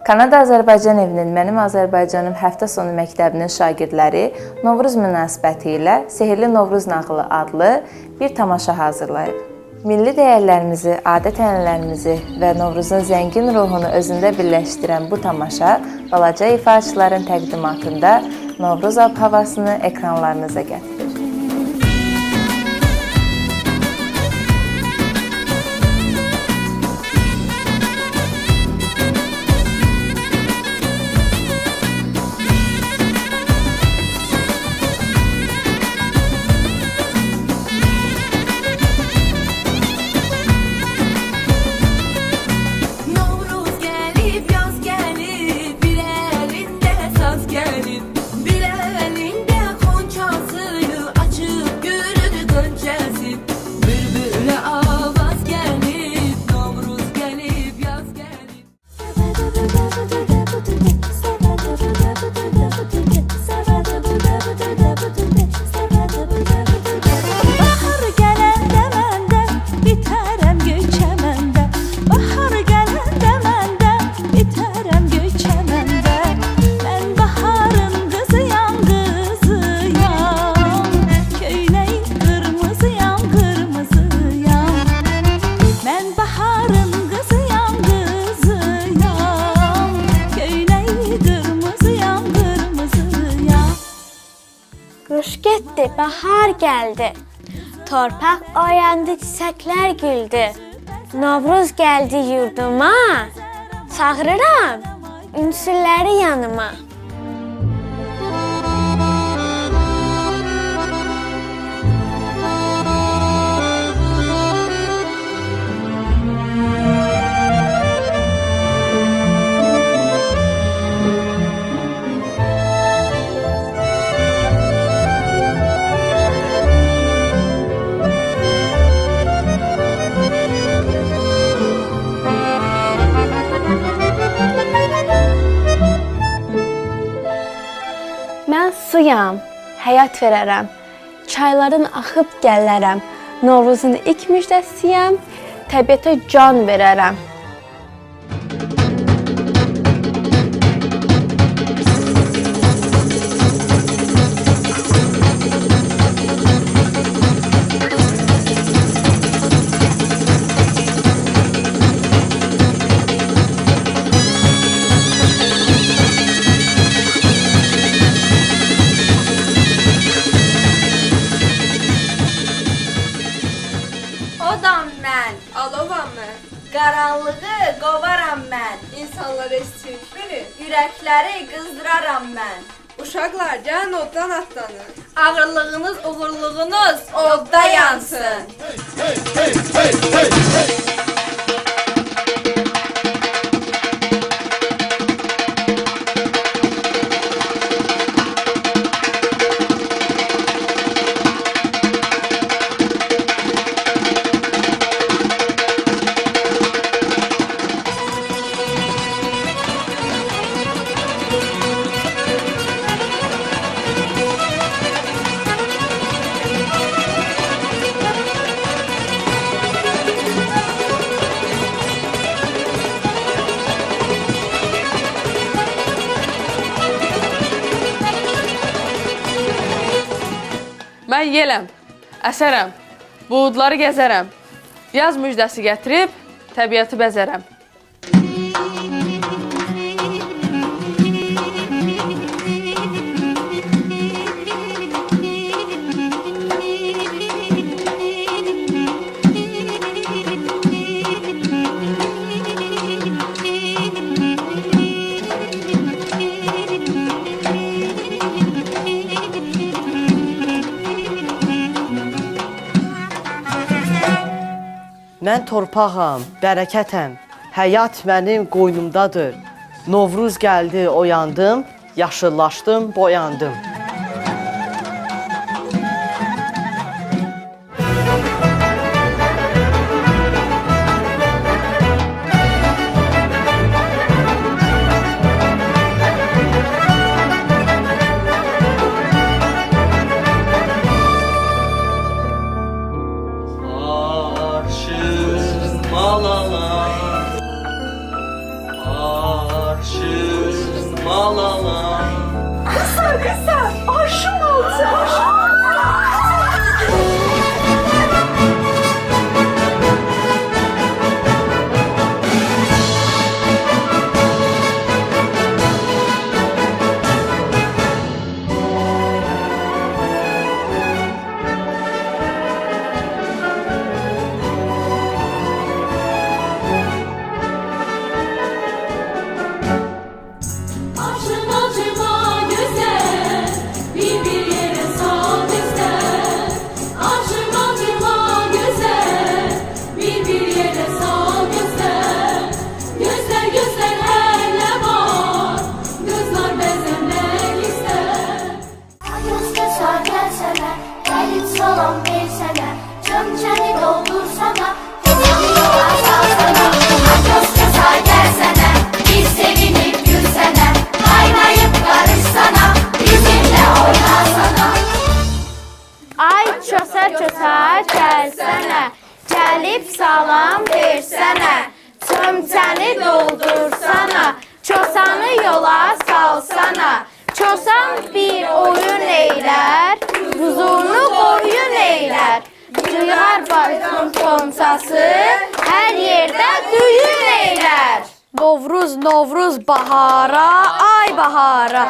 Kanada Azərbaycan evinin Mənim Azərbaycanım həftə sonu məktəbinin şagirdləri Novruz münasibəti ilə Sehirli Novruz nağılı adlı bir tamaşa hazırlayıb. Milli dəyərlərimizi, adət-ənənələrimizi və Novruzun zəngin ruhunu özündə birləşdirən bu tamaşa balaca ifaçıların təqdimatında Novruz ab-havasını ekranlarınıza gətirir. Quş getdi, bahar gəldi. Torpaq oyandı, çiçəklər güldü. Novruz gəldi yurduma, çağırıram ünsürləri yanıma. Mən suyam, həyat verərəm, çayların axıb gəllərəm, Novruzun ilk müjdəsiyəm, təbiətə can verərəm. Odam mən, alovam mən, qaranlığı qovaram mən, insanlara istirfini, ürəkləri qızdıraram mən. Uşaqlar, gəlin oddan atlanın. Ağırlığınız, uğurluğunuz odda yansın. Mən yeləm, əsərəm, buğudları gəzərəm, yaz müjdəsi gətirib təbiəti bəzərəm. Mən torpağam, bərəkətəm, həyat mənim qoynumdadır. Novruz gəldi, oyandım, yaşıllaşdım, boyandım. Malalar, arşı salalar. Acıma acıma güzel, bir yere sal güzel. Acıma acıma güzel, bir yere sal güzel. Gözler gözler her ne var, gözler bezenmek ister. Göz keser gelsene, gelip salam versene, çömçeni doldursana, gözünü yola salsana. Göz keser gelsene, biz sevinip gülsene, kaynayıp karışsana, bizimle oynasana. Ay çosa çosa gelsene, gelip salam versene, çömçəni doldursana, çosanı yola salsana. Çosan bir oyun eyler, huzurlu oyun eyler. Duyar başın pomsası, her yerde düğün eyler. Novruz Novruz bahara, ay bahara.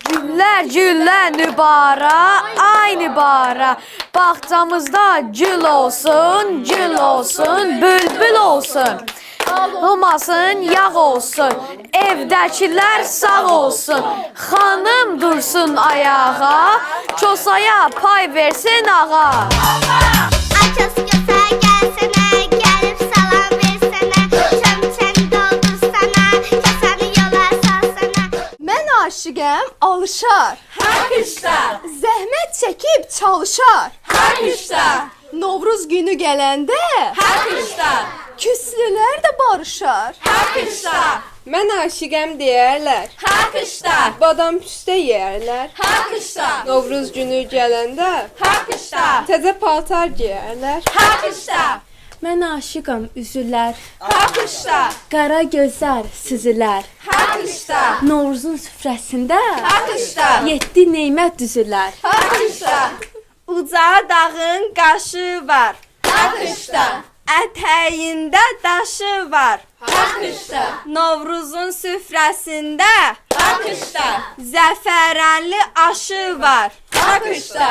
Güller güller nübara, ay nübara. Bahçamızda gül olsun, gül olsun, bülbül olsun. Olmasın, yağ olsun, evdəkilər sağ olsun. Xanım dursun ayağa, çosaya pay versin ağa. Göz keser gelsene, gelip salam versene, çömçeni doldursana, gözünü yola salsana. Mən aşiqəm alışar. Hər qışda, Zəhmət çəkib çalışar. hər qışda, Novruz günü gələndə hər qışda, küslülər də barışar. hər qışda, Mən aşiqəm deyərlər. hər qışda, Badam püstə yeyərlər. hər qışda, Novruz günü gələndə hər qışda, təzə paltar geyərlər. hər qışda, Mən aşıqam üzülər, hər qışda, qara gözlər süzülər. hər qışda, Novruzun süfrəsində hər qışda, 7 nemət düzülər. hər qışda, Uca dağın qaşı var. hər qışda, Ətəyində daşı var. hər qışda, Novruzun süfrəsində hər qışda, zəfəranlı aşı var. hər qışda,